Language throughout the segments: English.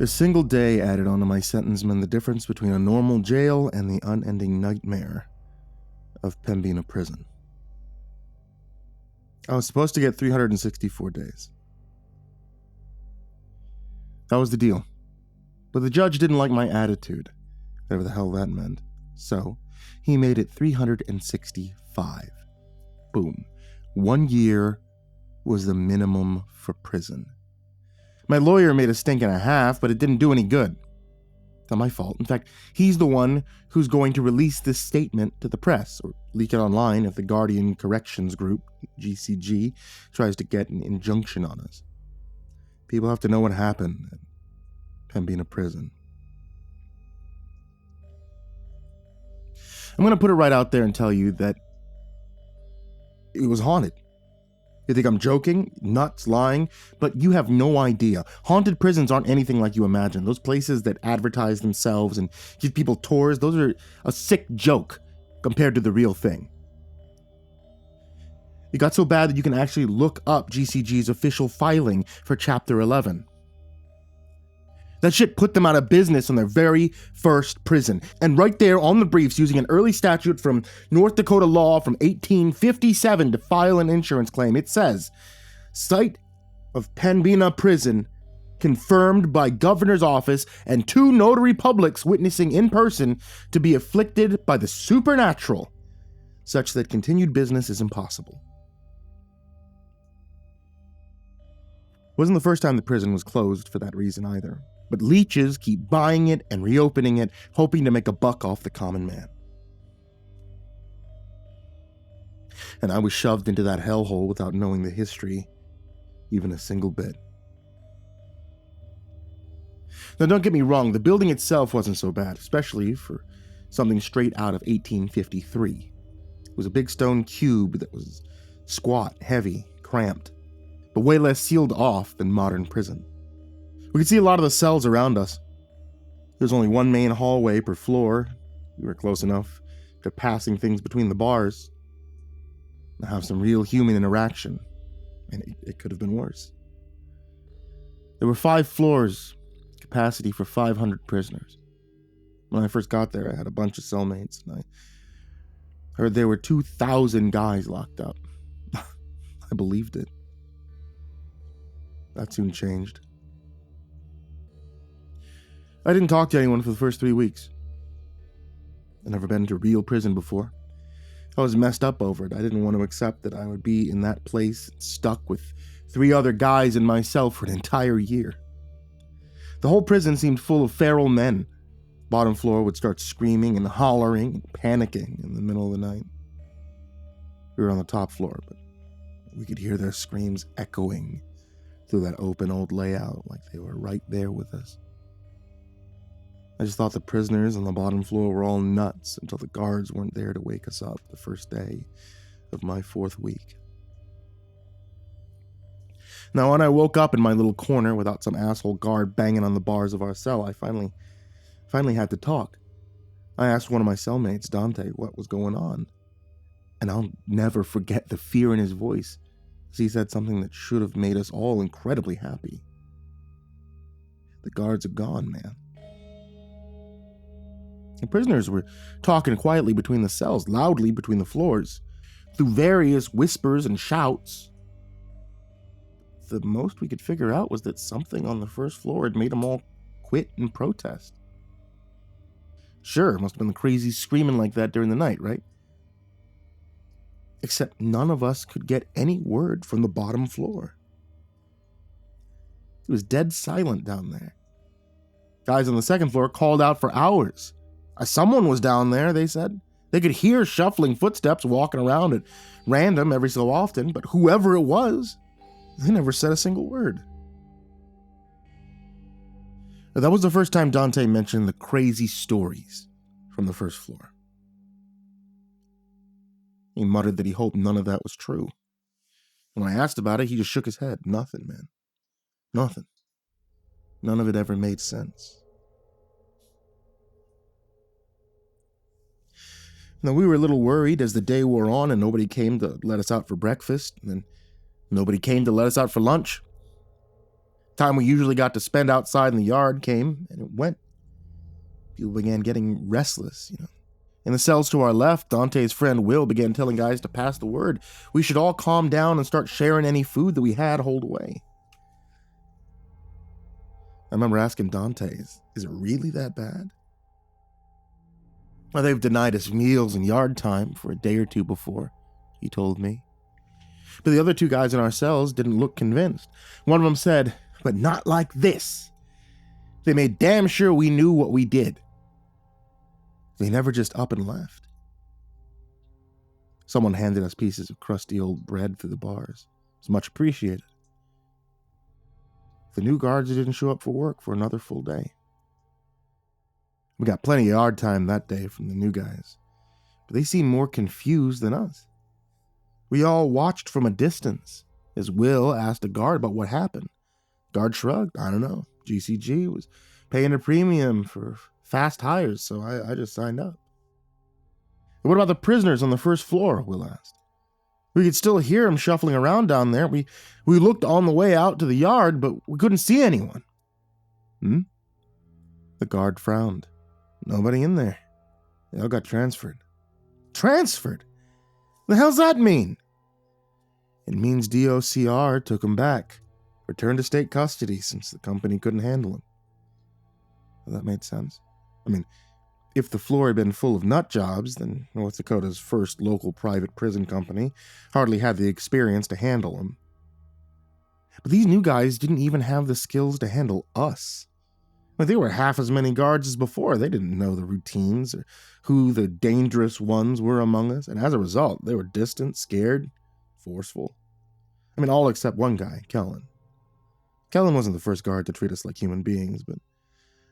A single day added onto my sentence meant the difference between a normal jail and the unending nightmare of Pembina prison. I was supposed to get 364 days. That was the deal. But the judge didn't like my attitude, whatever the hell that meant. So, he made it 365. Boom. 1 year was the minimum for prison. My lawyer made a stink and a half, but it didn't do any good. It's not my fault. In fact, he's the one who's going to release this statement to the press, or leak it online if the Guardian Corrections Group, GCG, tries to get an injunction on us. People have to know what happened at Pembina prison. I'm going to put it right out there and tell you that it was haunted. You think I'm joking, nuts, lying, but you have no idea. Haunted prisons aren't anything like you imagine. Those places that advertise themselves and give people tours, those are a sick joke compared to the real thing. It got so bad that you can actually look up GCG's official filing for Chapter 11. That shit put them out of business on their very first prison. And right there on the briefs, using an early statute from North Dakota law from 1857 to file an insurance claim, it says, site of Pembina prison confirmed by governor's office and 2 notary publics witnessing in person to be afflicted by the supernatural, such that continued business is impossible. It wasn't the first time the prison was closed for that reason either. But leeches keep buying it and reopening it, hoping to make a buck off the common man. And I was shoved into that hellhole without knowing the history, even a single bit. Now don't get me wrong, the building itself wasn't so bad, especially for something straight out of 1853. It was a big stone cube that was squat, heavy, cramped, but way less sealed off than modern prison. We could see a lot of the cells around us. There's only one main hallway per floor. We were close enough to passing things between the bars to have some real human interaction, and it could have been worse. There were 5 floors, capacity for 500 prisoners. When I first got there, I had a bunch of cellmates, and I heard there were 2,000 guys locked up. I believed it. That soon changed. I didn't talk to anyone for the first 3 weeks. I'd never been to real prison before. I was messed up over it. I didn't want to accept that I would be in that place, stuck with 3 other guys and myself for an entire year. The whole prison seemed full of feral men. Bottom floor would start screaming and hollering and panicking in the middle of the night. We were on the top floor, but we could hear their screams echoing through that open old layout like they were right there with us. I just thought the prisoners on the bottom floor were all nuts until the guards weren't there to wake us up the first day of my 4th week. Now, when I woke up in my little corner without some asshole guard banging on the bars of our cell, I finally had to talk. I asked one of my cellmates, Dante, what was going on. And I'll never forget the fear in his voice, as he said something that should have made us all incredibly happy. The guards are gone, man. The prisoners were talking quietly between the cells, loudly between the floors, through various whispers and shouts. The most we could figure out was that something on the first floor had made them all quit and protest. Sure, it must have been the crazy screaming like that during the night, right? Except none of us could get any word from the bottom floor. It was dead silent down there. Guys on the second floor called out for hours. Someone was down there, they said. They could hear shuffling footsteps walking around at random every so often, but whoever it was, they never said a single word. That was the first time Dante mentioned the crazy stories from the first floor. He muttered that he hoped none of that was true. When I asked about it, he just shook his head. Nothing, man. Nothing. None of it ever made sense. Now, we were a little worried as the day wore on and nobody came to let us out for breakfast, and then nobody came to let us out for lunch. Time we usually got to spend outside in the yard came, and it went. People began getting restless, In the cells to our left, Dante's friend Will began telling guys to pass the word. We should all calm down and start sharing any food that we had hold away. I remember asking Dante, is it really that bad? Well, they've denied us meals and yard time for a day or two before, he told me. But the other two guys in our cells didn't look convinced. One of them said, but not like this. They made damn sure we knew what we did. They never just up and left. Someone handed us pieces of crusty old bread through the bars. It was much appreciated. The new guards didn't show up for work for another full day. We got plenty of yard time that day from the new guys, but they seemed more confused than us. We all watched from a distance as Will asked a guard about what happened. Guard shrugged. I don't know. GCG was paying a premium for fast hires, so I just signed up. And what about the prisoners on the first floor? Will asked. We could still hear them shuffling around down there. We looked on the way out to the yard, but we couldn't see anyone. The guard frowned. Nobody in there. They all got transferred. Transferred? The hell's that mean? It means DOCR took them back. Returned to state custody since the company couldn't handle them. Well, that made sense. I mean, if the floor had been full of nut jobs, then North Dakota's first local private prison company hardly had the experience to handle them. But these new guys didn't even have the skills to handle us. But they were half as many guards as before. They didn't know the routines or who the dangerous ones were among us, and as a result, they were distant, scared, forceful. I mean, all except one guy, Kellen. Kellen wasn't the first guard to treat us like human beings, but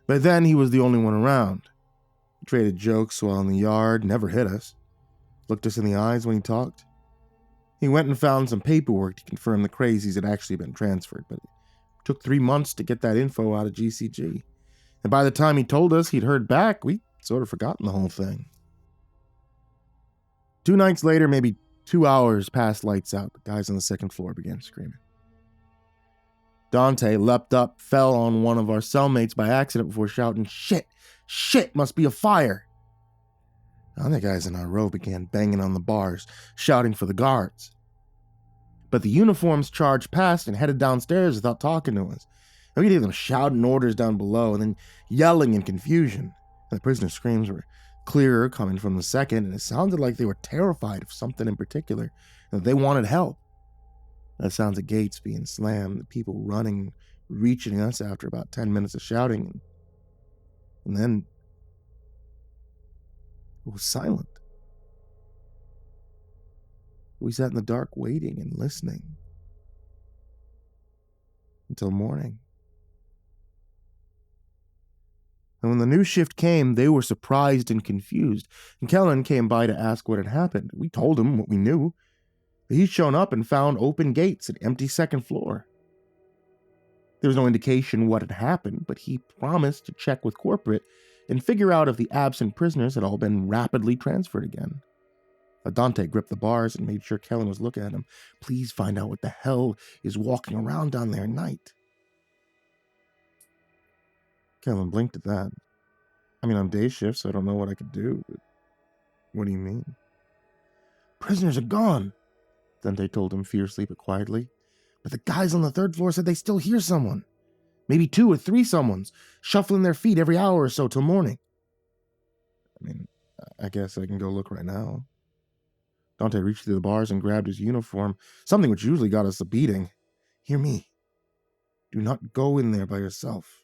then he was the only one around. He traded jokes while in the yard, never hit us, looked us in the eyes when he talked. He went and found some paperwork to confirm the crazies had actually been transferred, but it took 3 months to get that info out of GCG. And by the time he told us he'd heard back, we'd sort of forgotten the whole thing. 2 nights later, maybe 2 hours past lights out, the guys on the second floor began screaming. Dante leapt up, fell on one of our cellmates by accident before shouting, "Shit! Shit! Must be a fire!" The other guys in our row began banging on the bars, shouting for the guards. But the uniforms charged past and headed downstairs without talking to us. And we could hear them shouting orders down below and then yelling in confusion. And the prisoners' screams were clearer coming from the second, and it sounded like they were terrified of something in particular, and that they wanted help. The sounds of gates being slammed, the people running, reaching us after about 10 minutes of shouting. And then it was silent. We sat in the dark waiting and listening until morning. And when the new shift came, they were surprised and confused, and Kellen came by to ask what had happened. We told him what we knew. He'd shown up and found open gates and empty second floor. There was no indication what had happened, but he promised to check with corporate and figure out if the absent prisoners had all been rapidly transferred again. Dante gripped the bars and made sure Kellen was looking at him. "Please find out what the hell is walking around down there at night." Kellen blinked at that. "I mean, I'm day shift, so I don't know what I could do, but what do you mean?" "Prisoners are gone," Dante told him fiercely but quietly. "But the guys on the third floor said they still hear someone. Maybe 2 or 3 someones, shuffling their feet every hour or so till morning." "I mean, I guess I can go look right now." Dante reached through the bars and grabbed his uniform, something which usually got us a beating. "Hear me. Do not go in there by yourself.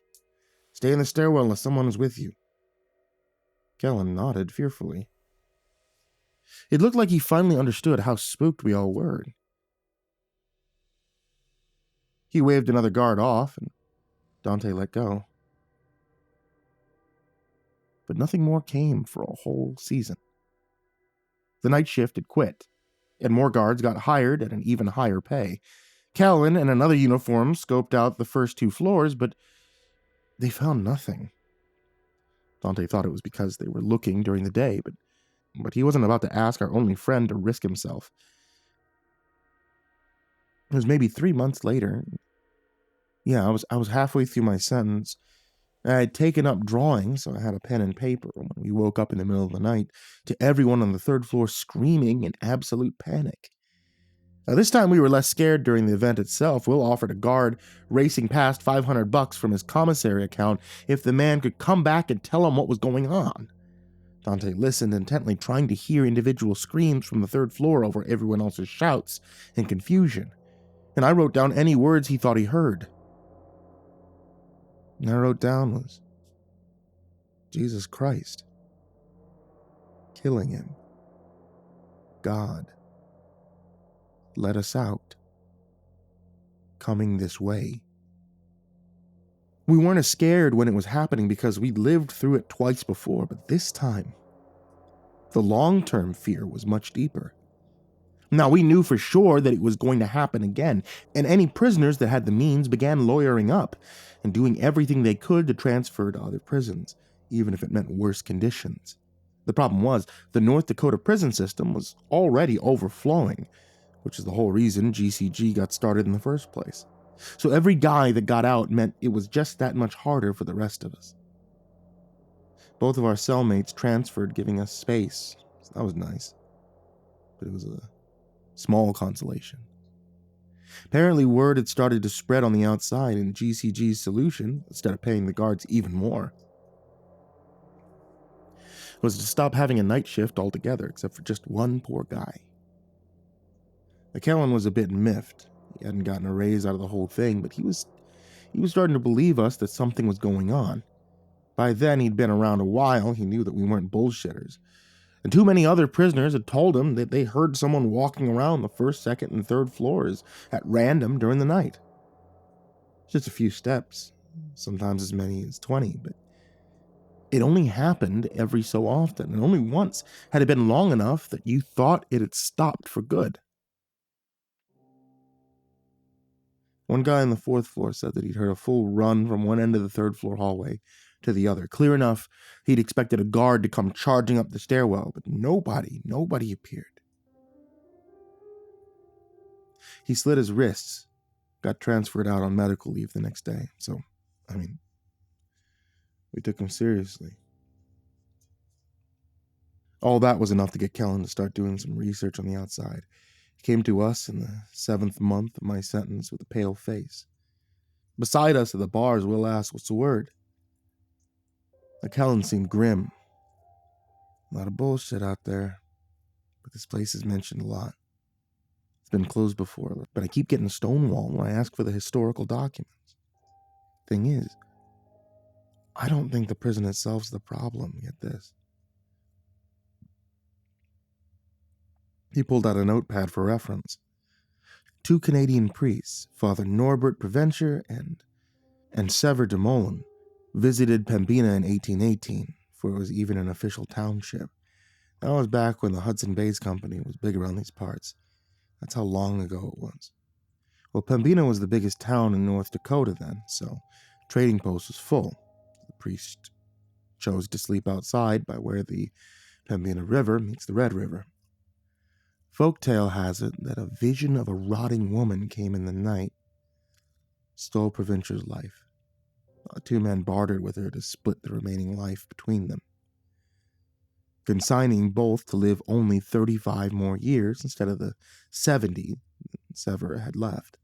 Stay in the stairwell unless someone is with you." Kellen nodded fearfully. It looked like he finally understood how spooked we all were. He waved another guard off, and Dante let go. But nothing more came for a whole season. The night shift had quit, and more guards got hired at an even higher pay. Kellen and another uniform scoped out the first 2 floors, but they found nothing. Dante thought it was because they were looking during the day, but he wasn't about to ask our only friend to risk himself. It was maybe 3 months later. Yeah, I was halfway through my sentence. I had taken up drawing, so I had a pen and paper when we woke up in the middle of the night to everyone on the third floor screaming in absolute panic. Now, this time we were less scared during the event itself. Will offered a guard racing past $500 from his commissary account if the man could come back and tell him what was going on. Dante listened intently, trying to hear individual screams from the third floor over everyone else's shouts and confusion, and I wrote down any words he thought he heard. And I wrote down was Jesus Christ, killing him. God, let us out, coming this way. We weren't as scared when it was happening because we'd lived through it twice before, but this time, the long-term fear was much deeper. Now, we knew for sure that it was going to happen again, and any prisoners that had the means began lawyering up and doing everything they could to transfer to other prisons, even if it meant worse conditions. The problem was, the North Dakota prison system was already overflowing, which is the whole reason GCG got started in the first place. So every guy that got out meant it was just that much harder for the rest of us. Both of our cellmates transferred, giving us space. So that was nice. But it was a small consolation. Apparently word had started to spread on the outside, and GCG's solution, instead of paying the guards even more, was to stop having a night shift altogether, except for just one poor guy. McKellen was a bit miffed. He hadn't gotten a raise out of the whole thing, but he was starting to believe us that something was going on. By then, he'd been around a while. He knew that we weren't bullshitters. And too many other prisoners had told him that they heard someone walking around the first, second, and third floors at random during the night. Just a few steps, sometimes as many as 20, but it only happened every so often, and only once had it been long enough that you thought it had stopped for good. One guy on the fourth floor said that he'd heard a full run from one end of the third floor hallway to the other. Clear enough, he'd expected a guard to come charging up the stairwell, but nobody appeared. He slit his wrists, got transferred out on medical leave the next day. So, we took him seriously. All that was enough to get Kellen to start doing some research on the outside. He came to us in the 7th month of my sentence with a pale face. Beside us at the bars, Will asked, "What's the word?" Kellen seemed grim. "A lot of bullshit out there, but this place is mentioned a lot. It's been closed before, but I keep getting stonewalled when I ask for the historical documents. Thing is, I don't think the prison itself's the problem. Get this." He pulled out a notepad for reference. 2 Canadian priests, Father Norbert Preventure and Sever de Molen, visited Pembina in 1818, for it was even an official township. That was back when the Hudson Bays Company was big around these parts. That's how long ago it was. Well, Pembina was the biggest town in North Dakota then, so trading post was full. The priest chose to sleep outside by where the Pembina River meets the Red River. Folktale has it that a vision of a rotting woman came in the night, stole Provencher's life. 2 men bartered with her to split the remaining life between them, consigning both to live only 35 more years instead of the 70 Sever had left.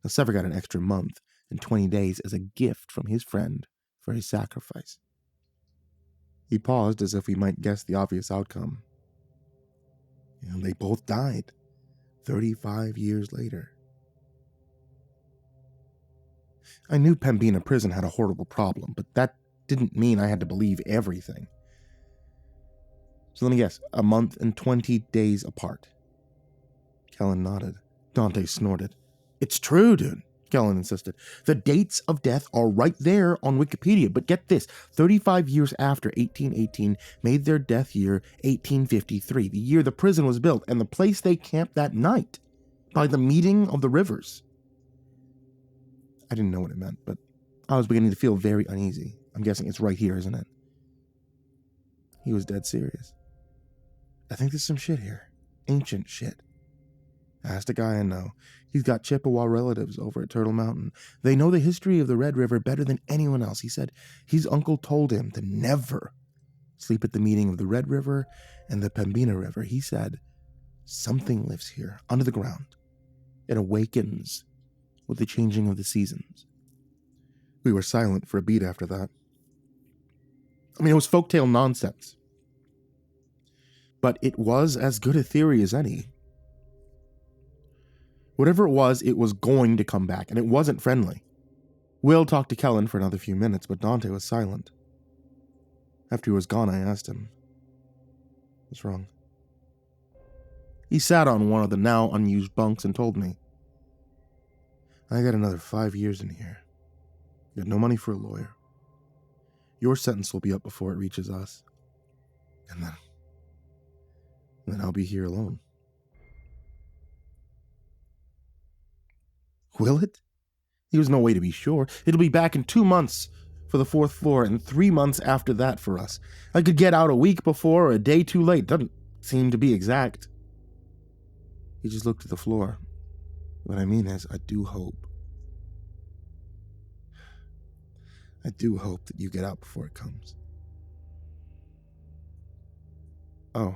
Now, Sever got an extra month and 20 days as a gift from his friend for his sacrifice. He paused as if we might guess the obvious outcome. And they both died 35 years later. I knew Pembina Prison had a horrible problem, but that didn't mean I had to believe everything. So let me guess, a month and 20 days apart. Kellen nodded. Dante snorted. "It's true, dude," Kellen insisted. "The dates of death are right there on Wikipedia, but get this, 35 years after 1818 made their death year 1853, the year the prison was built, and the place they camped that night, by the meeting of the rivers." I didn't know what it meant, but I was beginning to feel very uneasy. I'm guessing it's right here, isn't it? He was dead serious. "I think there's some shit here. Ancient shit." I asked a guy I know. He's got Chippewa relatives over at Turtle Mountain. They know the history of the Red River better than anyone else. He said his uncle told him to never sleep at the meeting of the Red River and the Pembina River. He said, something lives here, under the ground. It awakens with the changing of the seasons. We were silent for a beat after that. I mean, it was folktale nonsense. But it was as good a theory as any. Whatever it was going to come back, and it wasn't friendly. Will talked to Kellen for another few minutes, but Dante was silent. After he was gone, I asked him, what's wrong? He sat on one of the now unused bunks and told me, I got another 5 years in here. Got no money for a lawyer. Your sentence will be up before it reaches us. And then I'll be here alone. Will it? There was no way to be sure. It'll be back in 2 months for the 4th floor and 3 months after that for us. I could get out a week before or a day too late. Doesn't seem to be exact. He just looked at the floor. What I mean is, I do hope that you get out before it comes. Oh.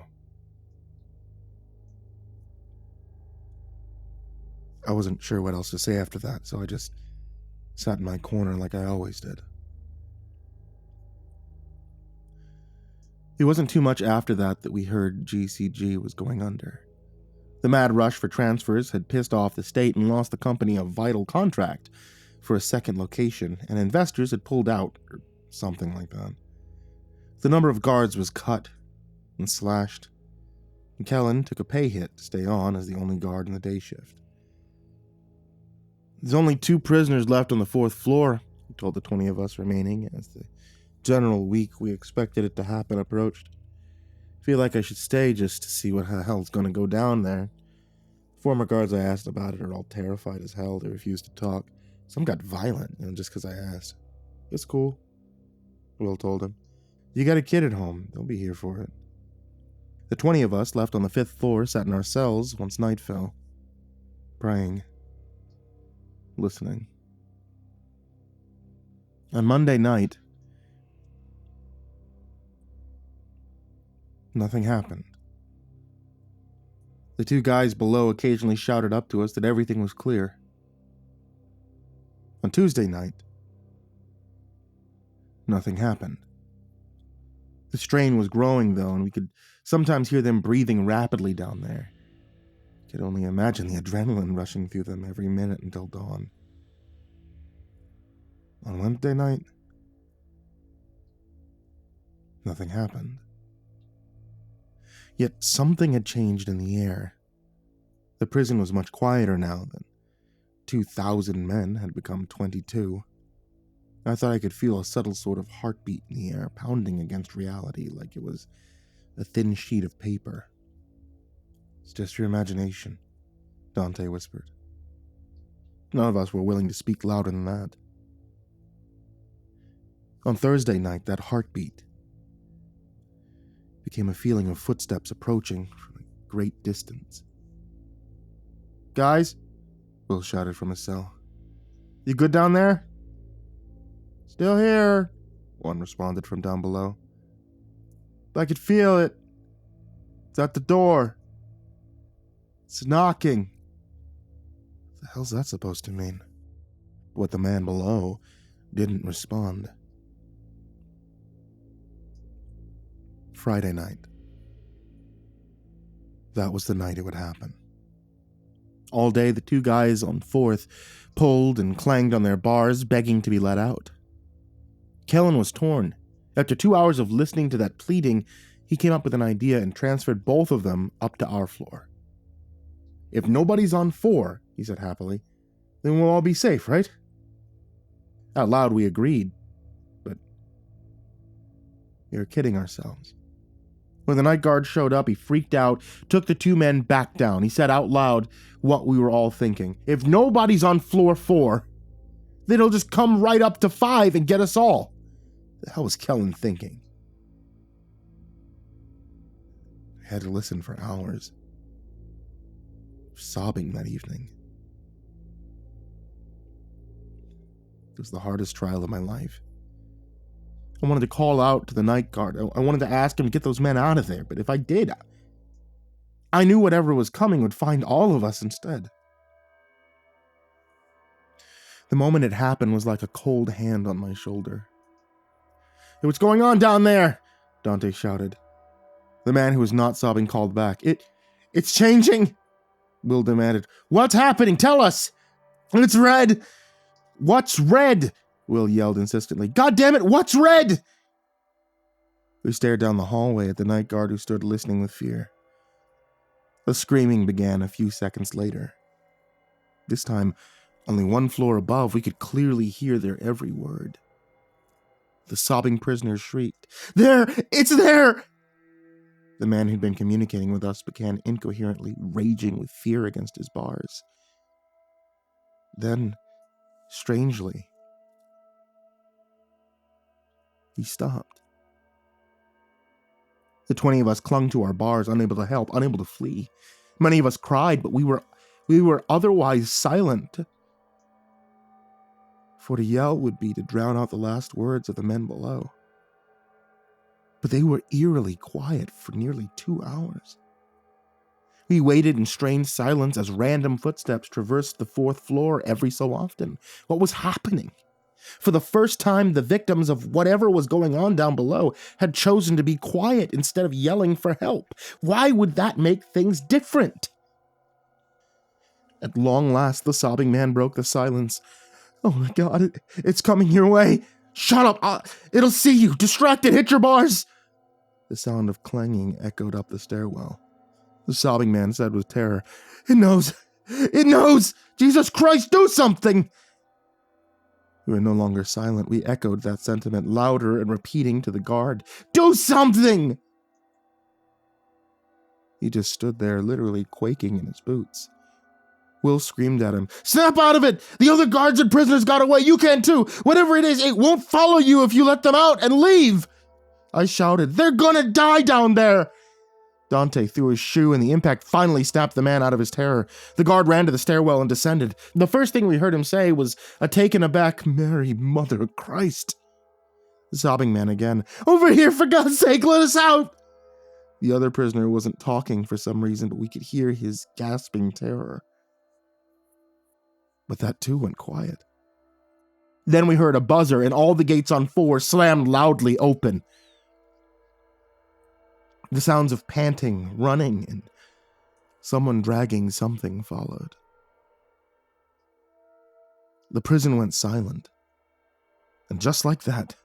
I wasn't sure what else to say after that, so I just sat in my corner like I always did. It wasn't too much after that we heard GCG was going under. The mad rush for transfers had pissed off the state and lost the company a vital contract for a second location, and investors had pulled out, or something like that. The number of guards was cut and slashed, and Kellen took a pay hit to stay on as the only guard in the day shift. There's only 2 prisoners left on the 4th floor, he told the 20 of us remaining as the general week we expected it to happen approached. Feel like I should stay just to see what the hell's going to go down there. Former guards I asked about it are all terrified as hell. They refuse to talk. Some got violent, just because I asked. It's cool, Will told him. You got a kid at home. They'll be here for it. The 20 of us left on the 5th floor sat in our cells once night fell. Praying. Listening. On Monday night, nothing happened. The 2 guys below occasionally shouted up to us that everything was clear. On Tuesday night, nothing happened. The strain was growing, though, and we could sometimes hear them breathing rapidly down there. I could only imagine the adrenaline rushing through them every minute until dawn. On Wednesday night, nothing happened. Yet something had changed in the air. The prison was much quieter now than 2,000 men had become 22. I thought I could feel a subtle sort of heartbeat in the air, pounding against reality like it was a thin sheet of paper. It's just your imagination, Dante whispered. None of us were willing to speak louder than that. On Thursday night, that heartbeat became a feeling of footsteps approaching from a great distance. Guys, Will shouted from his cell. You good down there? Still here, one responded from down below. I could feel it. It's at the door. It's knocking. What the hell's that supposed to mean? But the man below didn't respond. Friday night. That was the night it would happen. All day, the 2 guys on 4th pulled and clanged on their bars, begging to be let out. Kellen was torn. After 2 hours of listening to that pleading, he came up with an idea and transferred both of them up to our floor. If nobody's on 4, he said happily, then we'll all be safe, right? Out loud, we agreed, but we were kidding ourselves. When the night guard showed up, he freaked out, took the 2 men back down. He said out loud what we were all thinking. If nobody's on floor 4, then he'll just come right up to 5 and get us all. The hell was Kellen thinking? I had to listen for hours. Sobbing that evening. It was the hardest trial of my life. I wanted to call out to the night guard. I wanted to ask him to get those men out of there, but if I did, I knew whatever was coming would find all of us instead. The moment it happened was like a cold hand on my shoulder. "Hey, what's going on down there?" Dante shouted. The man who was not sobbing called back. It's changing," Will demanded. "What's happening? Tell us!" "It's red." "What's red?" Will yelled insistently. "God damn it, what's red?" We stared down the hallway at the night guard who stood listening with fear. The screaming began a few seconds later. This time, only one floor above, we could clearly hear their every word. The sobbing prisoners shrieked, "There! It's there!" The man who'd been communicating with us began incoherently raging with fear against his bars. Then, strangely, he stopped. The 20 of us clung to our bars, unable to help, unable to flee. Many of us cried, but we were otherwise silent. For to yell would be to drown out the last words of the men below. But they were eerily quiet for nearly 2 hours. We waited in strained silence as random footsteps traversed the 4th floor every so often. What was happening? For the first time, the victims of whatever was going on down below had chosen to be quiet instead of yelling for help. Why would that make things different? At long last, the sobbing man broke the silence. "Oh my God, it's coming your way. Shut up, it'll see you. Distracted, hit your bars." The sound of clanging echoed up the stairwell. The sobbing man said with terror, It knows! It knows! Jesus Christ, do something!" We were no longer silent. We echoed that sentiment louder and repeating to the guard, "Do something!" He just stood there, literally quaking in his boots. Will screamed at him, "Snap out of it! The other guards and prisoners got away. You can too! Whatever it is, it won't follow you if you let them out and leave!" I shouted, "They're gonna die down there!" Dante threw his shoe, and the impact finally snapped the man out of his terror. The guard ran to the stairwell and descended. The first thing we heard him say was a taken aback, "Mary, Mother of Christ." The sobbing man again, "Over here, for God's sake, let us out!" The other prisoner wasn't talking for some reason, but we could hear his gasping terror. But that too went quiet. Then we heard a buzzer, and all the gates on 4 slammed loudly open. The sounds of panting, running, and someone dragging something followed. The prison went silent. And just like that,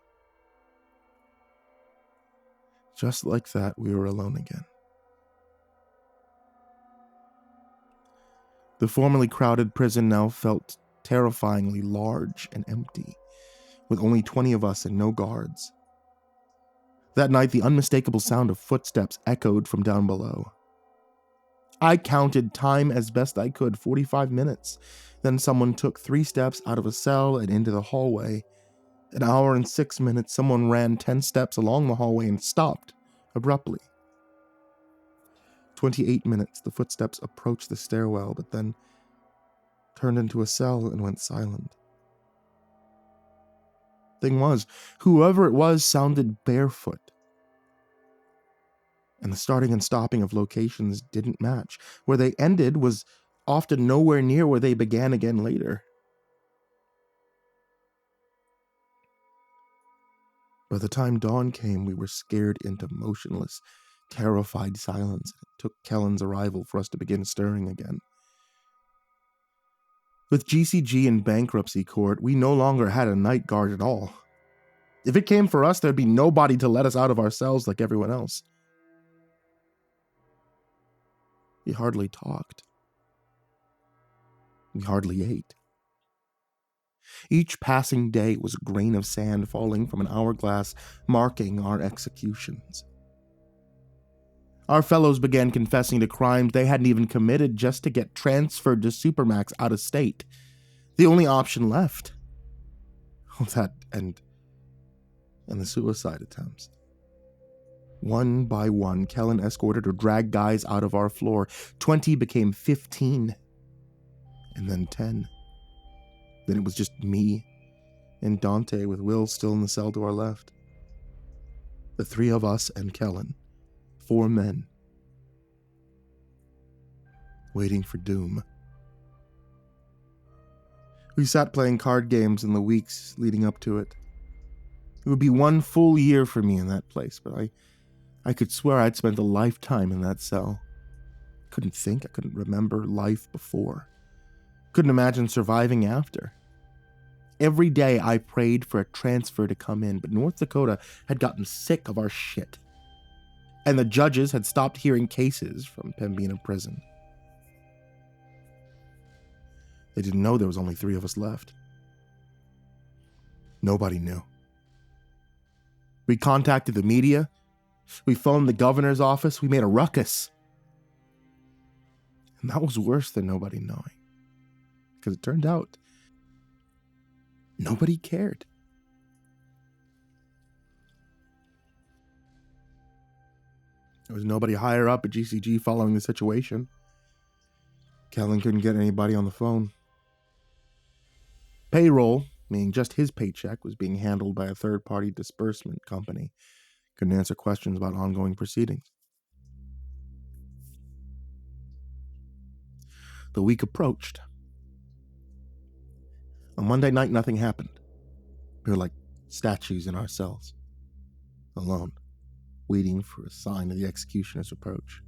we were alone again. The formerly crowded prison now felt terrifyingly large and empty, with only 20 of us and no guards. That night, the unmistakable sound of footsteps echoed from down below. I counted time as best I could, 45 minutes. Then someone took 3 steps out of a cell and into the hallway. An hour and 6 minutes, someone ran 10 steps along the hallway and stopped abruptly. 28 minutes, the footsteps approached the stairwell, but then turned into a cell and went silent. Thing was, whoever it was sounded barefoot. And the starting and stopping of locations didn't match. Where they ended was often nowhere near where they began again later. By the time dawn came, we were scared into motionless, terrified silence. It took Kellen's arrival for us to begin stirring again. With GCG in bankruptcy court, we no longer had a night guard at all. If it came for us, there'd be nobody to let us out of our cells like everyone else. We hardly talked. We hardly ate. Each passing day was a grain of sand falling from an hourglass, marking our executions. Our fellows began confessing to crimes they hadn't even committed just to get transferred to Supermax out of state. The only option left. That and the suicide attempts. One by one, Kellen escorted or dragged guys out of our floor. 20 became 15. And then 10. Then it was just me and Dante with Will still in the cell to our left. The three of us and Kellen, 4 men, waiting for doom. We sat playing card games in the weeks leading up to it. It would be 1 full year for me in that place, but I could swear I'd spent a lifetime in that cell. Couldn't think, I couldn't remember life before. Couldn't imagine surviving after. Every day I prayed for a transfer to come in, but North Dakota had gotten sick of our shit. And the judges had stopped hearing cases from Pembina prison. They didn't know there was only 3 of us left. Nobody knew. We contacted the media. We phoned the governor's office. We made a ruckus. And that was worse than nobody knowing. Because it turned out nobody cared. There was nobody higher up at GCG following the situation. Kellen couldn't get anybody on the phone. Payroll, meaning just his paycheck, was being handled by a third-party disbursement company. Couldn't answer questions about ongoing proceedings. The week approached. On Monday night, nothing happened. We were like statues in our cells, alone, waiting for a sign of the executioner's approach.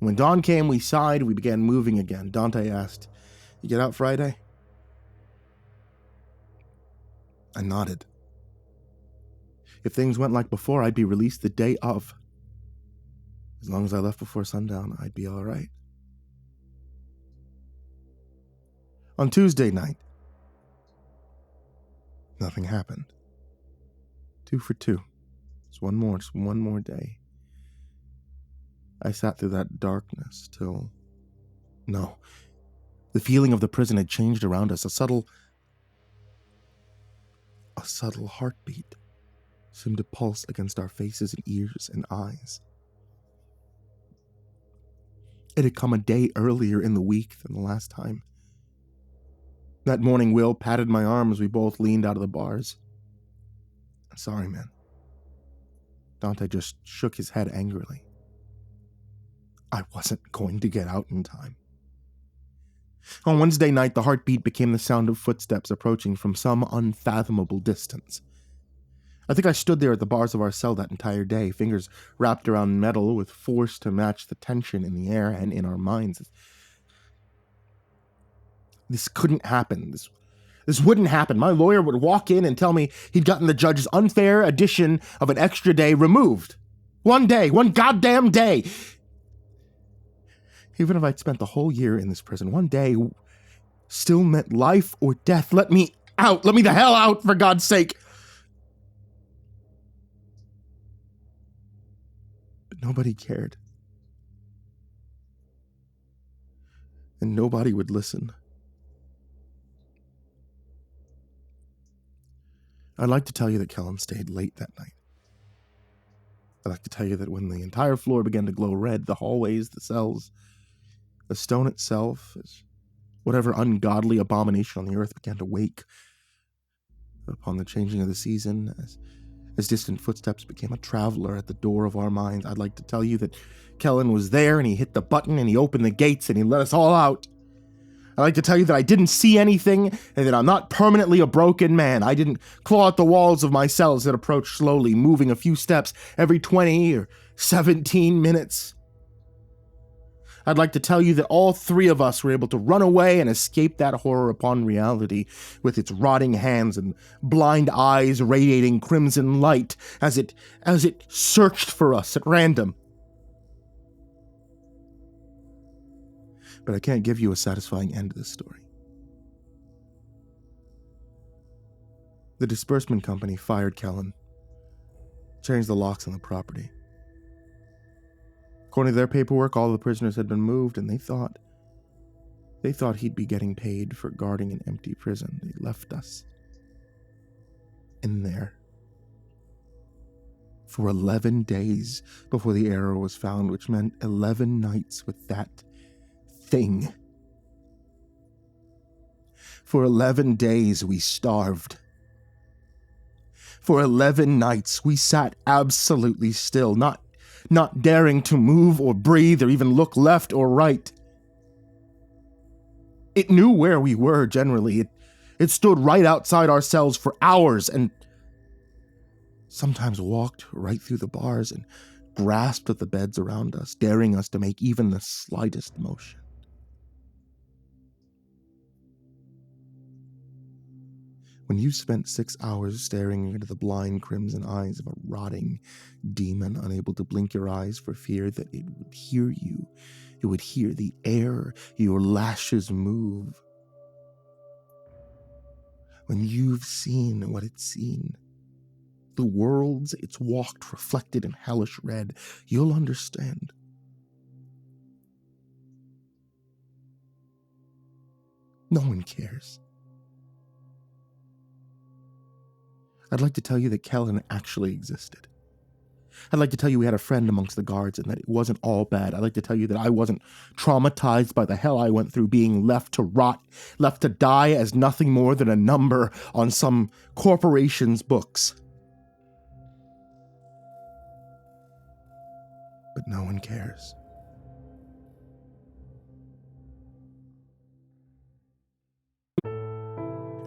When dawn came, we sighed, we began moving again. Dante asked, "You get out Friday?" I nodded. If things went like before, I'd be released the day of. As long as I left before sundown, I'd be all right. On Tuesday night, nothing happened. 2 for 2. Just one more day. I sat through that darkness till... No. The feeling of the prison had changed around us. A subtle heartbeat seemed to pulse against our faces and ears and eyes. It had come a day earlier in the week than the last time. That morning, Will patted my arm as we both leaned out of the bars. "I'm sorry, man." Dante just shook his head angrily. I wasn't going to get out in time. On Wednesday night, the heartbeat became the sound of footsteps approaching from some unfathomable distance. I think I stood there at the bars of our cell that entire day, fingers wrapped around metal with force to match the tension in the air and in our minds. This couldn't happen. This wouldn't happen. My lawyer would walk in and tell me he'd gotten the judge's unfair addition of an extra day removed. One day, one goddamn day. Even if I'd spent the whole year in this prison, one day still meant life or death. Let me out. Let me the hell out, for God's sake. But nobody cared. And nobody would listen. I'd like to tell you that Kellen stayed late that night. I'd like to tell you that when the entire floor began to glow red, the hallways, the cells, the stone itself, as whatever ungodly abomination on the earth began to wake upon the changing of the season, as distant footsteps became a traveler at the door of our minds, I'd like to tell you that Kellen was there and he hit the button and he opened the gates and he let us all out. I'd like to tell you that I didn't see anything and that I'm not permanently a broken man. I didn't claw at the walls of my cells that approached slowly, moving a few steps every 20 or 17 minutes. I'd like to tell you that all 3 of us were able to run away and escape that horror upon reality with its rotting hands and blind eyes radiating crimson light as it searched for us at random. But I can't give you a satisfying end to this story. The disbursement company fired Kellen, changed the locks on the property. According to their paperwork, all the prisoners had been moved, and they thought he'd be getting paid for guarding an empty prison. They left us in there for 11 days before the error was found, which meant 11 nights with that thing. For 11 days we starved. For 11 nights we sat absolutely still, not daring to move or breathe or even look left or right. It knew where we were generally. It stood right outside our cells for hours and sometimes walked right through the bars and grasped at the beds around us, daring us to make even the slightest motion. When you spent 6 hours staring into the blind crimson eyes of a rotting demon, unable to blink your eyes for fear that it would hear you, it would hear the air your lashes move. When you've seen what it's seen, the worlds it's walked reflected in hellish red, you'll understand. No one cares. I'd like to tell you that Kellen actually existed. I'd like to tell you we had a friend amongst the guards and that it wasn't all bad. I'd like to tell you that I wasn't traumatized by the hell I went through being left to rot, left to die as nothing more than a number on some corporation's books. But no one cares.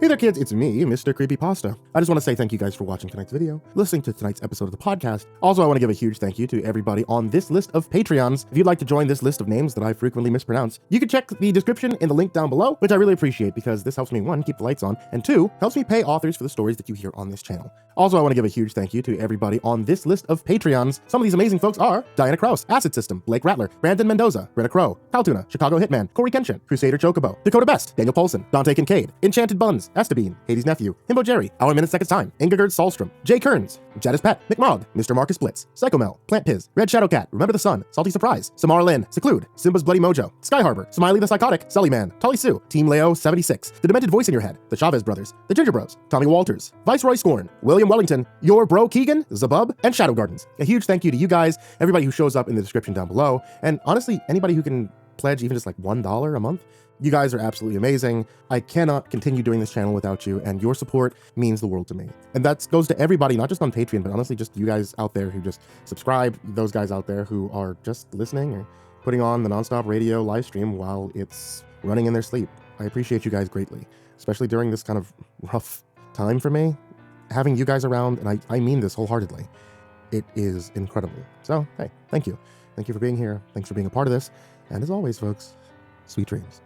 Hey there kids, it's me, MrCreepyPasta. I just want to say thank you guys for watching tonight's video, listening to tonight's episode of the podcast. Also, I want to give a huge thank you to everybody on this list of Patreons. If you'd like to join this list of names that I frequently mispronounce, you can check the description in the link down below, which I really appreciate because this helps me, 1, keep the lights on, and 2, helps me pay authors for the stories that you hear on this channel. Also, I want to give a huge thank you to everybody on this list of Patreons. Some of these amazing folks are Diana Kraus, AcidSystem, Blake Rattler, Brandon Mendoza, Brenna, Caltuna, ChicagoHitman, CoryxKenshin, CrusaderChocobo, Dakota Best, Daniel Poulsen, Dante Kinkade, Enchanted Buns, Estebean, HIDive's nephew, himbojerry, Our Minute Seconds Time, Ingegerd Salstrom, Jay Kearns, Jadis Pet, McMog, Mr. Marcus Blitz, Psychomel, Plant Piz, Red Shadow Cat, Remember the Sun, Salty Surprise, Samar Lynn, Seclude, Simba's Bloody Mojo, Sky Harbor, Smiley the Psychotic, Sullyman, Tully Sue, Team Leo 76, The Demented Voice in Your Head, The Chavez Brothers, The Ginger Bros, Tommy Walters, Viceroy Scorn, William Wellington, Your Bro Keegan, Zabub, and Shadow Gardens. A huge thank you to you guys, everybody who shows up in the description down below, and honestly, anybody who can pledge even just like $1 a month. You guys are absolutely amazing. I cannot continue doing this channel without you, and your support means the world to me. And that goes to everybody, not just on Patreon, but honestly just you guys out there who just subscribe, those guys out there who are just listening or putting on the nonstop radio live stream while it's running in their sleep. I appreciate you guys greatly, especially during this kind of rough time for me. Having you guys around, and I mean this wholeheartedly, it is incredible. So, hey, thank you. Thank you for being here. Thanks for being a part of this. And as always, folks, sweet dreams.